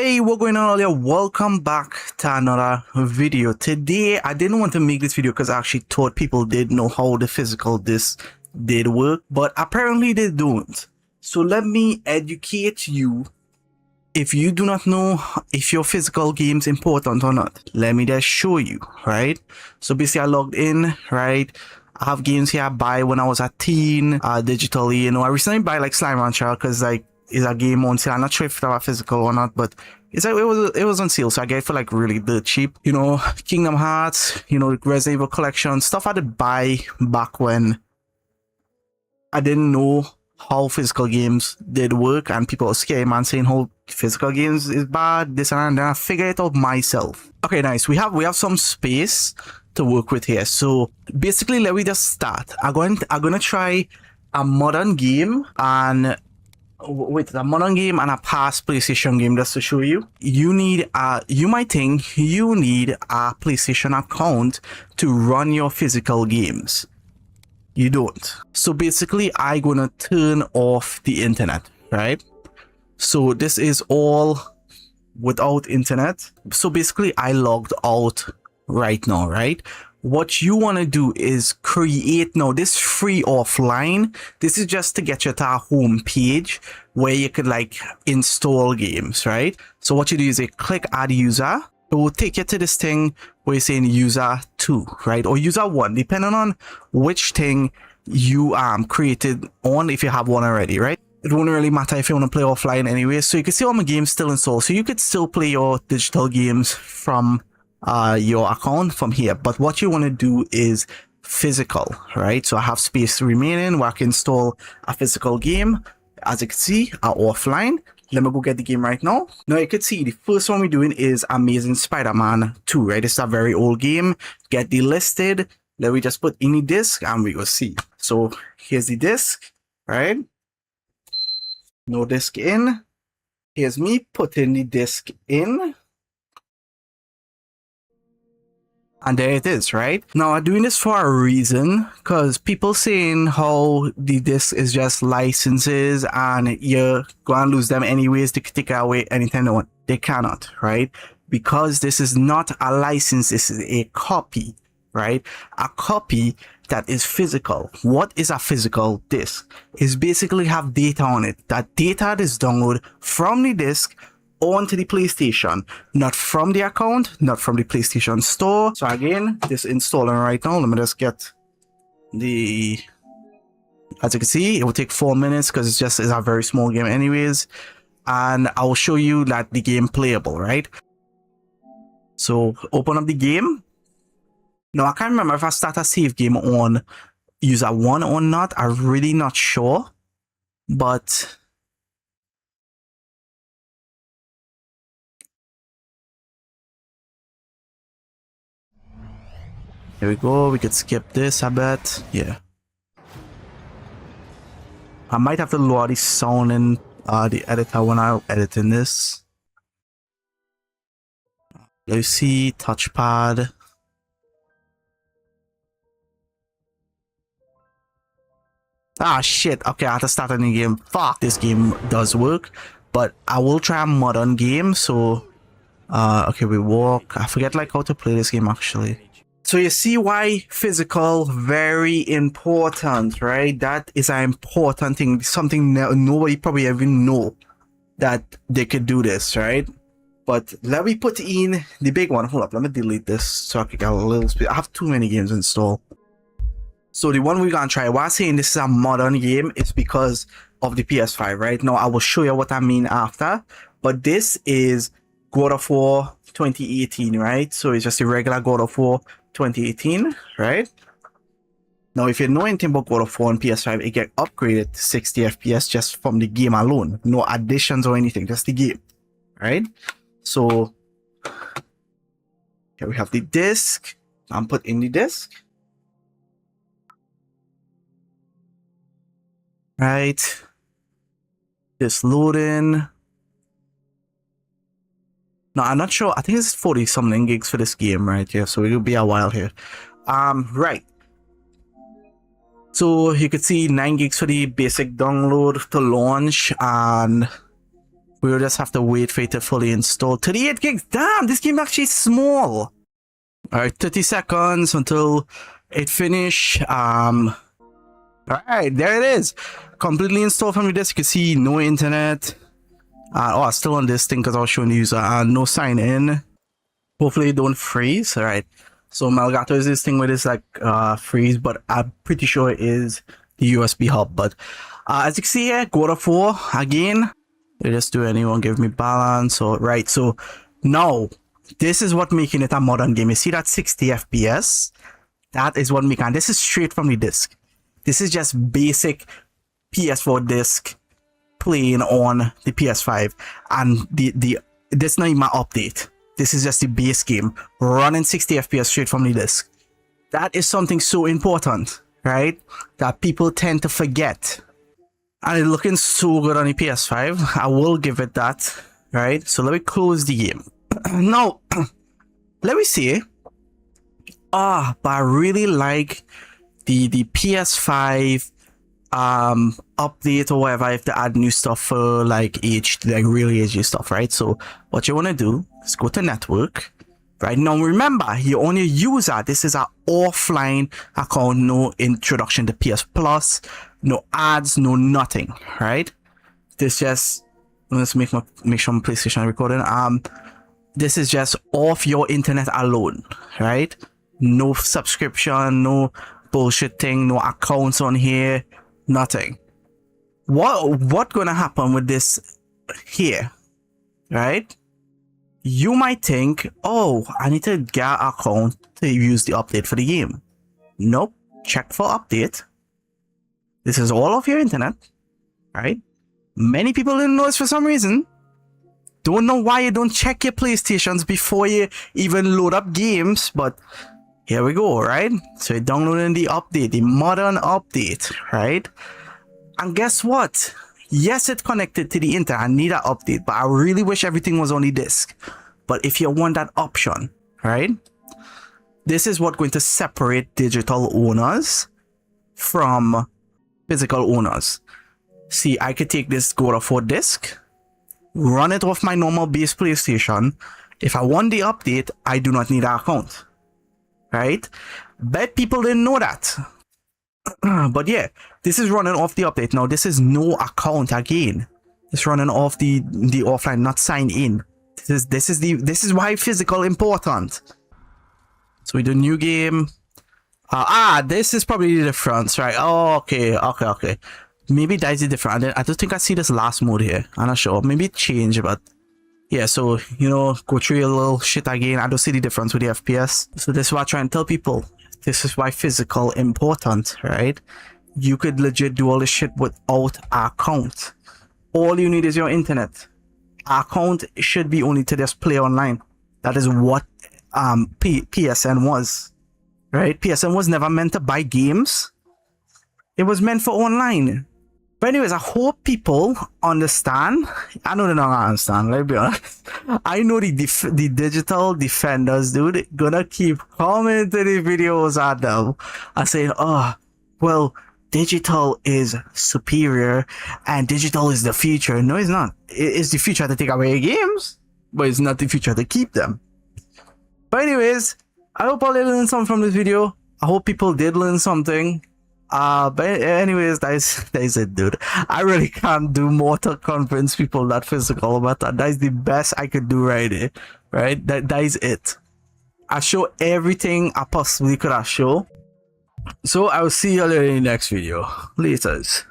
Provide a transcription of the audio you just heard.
Hey, what going on, all here? Welcome back to another video. Today, I didn't want to make this video because I actually thought people did know how the physical disc did work, but apparently they don't. So let me educate you. If you do not know if your physical game's important or not, let me just show you, right? So basically I logged in, right? I have games here I buy when I was a teen, digitally. You know, I recently buy like Slime Rancher because like it's a game on sale. I'm not sure if they were physical or not, but it's like it was on sale, so I get it for like really dirt cheap. You know, Kingdom Hearts, you know, Resident Evil collection, stuff I did buy back when I didn't know how physical games did work, and people are scared, man, saying how physical games is bad, this and that. And I figured it out myself. Okay, nice. We have some space to work with here. So basically, let me just start. I'm gonna try a modern game and with a modern game and a past PlayStation game just to show you. You might think you need a PlayStation account to run your physical games. You don't. So basically I'm gonna turn off the internet, right? So this is all without internet. So basically I logged out right now, right? What you want to do is create now this free offline. This is just to get you to a home page where you could like install games, right? So what you do is you click add user. It will take you to this thing where you're saying user 2, right? Or user 1, depending on which thing you created on, if you have one already, right? It won't really matter if you want to play offline anyway. So you can see all my games still installed. So you could still play your digital games from your account from here, but what you want to do is physical, right? So I have space remaining where I can install a physical game. As you can see, offline. Let me go get the game right now. Now you can see the first one we're doing is Amazing Spider-Man 2, right? It's a very old game. Get delisted. Let me just put in the disc and we go see. So here's the disc, right? No disc in. Here's me putting the disc in. And there it is, right? Now I'm doing this for a reason, because people saying how the disc is just licenses and you're going to lose them anyways. They can take it away anytime they want. They cannot, right? Because this is not a license, this is a copy, right? A copy that is physical. What is a physical disc? Is basically have data on it. That data is downloaded from the disc onto the PlayStation, not from the account, not from the PlayStation store. So again, this installing right now. Let me just get the, as you can see, it will take 4 minutes because it's a very small game anyways, and I will show you that the game playable, right? So open up the game. Now I can't remember if I start a save game on user 1 or not. I'm really not sure, but here we go. We could skip this, I bet. Yeah. I might have to lower the sound in the editor when I'm editing this. Let's see, touchpad. Ah, shit. Okay, I have to start a new game. Fuck, this game does work. But I will try a modern game, so... okay, we walk. I forget like how to play this game actually. So you see why physical very important, right? That is an important thing, something nobody probably even know that they could do this, right? But let me put in the big one. Hold up, let me delete this so I can get a little speed. I have too many games installed. So the one we're gonna try, why I'm saying this is a modern game is because of the PS5, right? Now I will show you what I mean after, but this is God of War 2018, right? So it's just a regular God of War 2018, right? Now, if you know anything about God of War on PS5, it get upgraded to 60 FPS just from the game alone. No additions or anything, just the game, right? So, here we have the disc. I'm put in the disc. Right. Just loading. No, I'm not sure. I think it's 40 something gigs for this game, right? Yeah, so it'll be a while here. Right. So you could see 9 gigs for the basic download to launch, and We'll just have to wait for it to fully install. 38 gigs. Damn, this game actually small. All right, 30 seconds until it finish. All right, there it is. Completely installed from the disk. You can see no internet. Oh, still on this thing because I was showing the user. No sign in. Hopefully it don't freeze. All right. So Malgato is this thing where it's like freeze, but I'm pretty sure it is the USB hub. But as you can see here, God of War again. They just do anyone give me balance or right. So now this is what making it a modern game. You see that 60 FPS? That is what making. This is straight from the disc. This is just basic PS4 disc playing on the PS5, and this not even my update. This is just the base game running 60 FPS straight from the disc. That is something so important, right? That people tend to forget. And it's looking so good on the PS5. I will give it that, right? So let me close the game. Now, let me see. But I really like the PS5 update or whatever if they add new stuff for like really HD stuff, right? So what you want to do is go to network, right? Now remember, you're only a user. This is an offline account, no introduction to PS Plus, no ads, no nothing, right? This just, let's make sure my PlayStation recording. This is just off your internet alone, right? No subscription, no bullshit thing, no accounts on here, nothing. What gonna happen with this here, right? You might think, oh, I need to get an account to use the update for the game. Nope. Check for update. This is all of your internet, right? Many people didn't know this for some reason. Don't know why you don't check your PlayStations before you even load up games, but here we go, right? So you're downloading the update, the modern update, right? And guess what? Yes, it's connected to the internet. I need an update, but I really wish everything was on the disk. But if you want that option, right? This is what's going to separate digital owners from physical owners. See, I could take this God of War disc, run it off my normal base PlayStation. If I want the update, I do not need an account. Right? Bet people didn't know that. But yeah, this is running off the update. Now this is no account again. It's running off the offline, not sign in. This is why physical important. So we do new game. This is probably the difference, right? Oh, okay. Maybe that's the difference. I don't think I see this last mode here. I'm not sure. Maybe it changed, but yeah, so, you know, go through a little shit again. I don't see the difference with the FPS. So this is what I try and tell people. This is why physical important, right? You could legit do all this shit without an account. All you need is your internet. Account should be only to just play online. That is what PSN was, right? PSN was never meant to buy games. It was meant for online. But anyways, I hope people understand. I know they don't understand, let's be honest. I know the digital defenders, dude, gonna keep commenting the videos at them and saying, oh, well, digital is superior and digital is the future. No, it's not. It's the future to take away games, but it's not the future to keep them. But anyways, I hope all you learned something from this video. I hope people did learn something. But anyways, that is it, dude. I really can't do more to convince people that physical, but that is the best I could do right here, right? That is it. I show everything I possibly could have show. So I will see you later in the next video. Laters.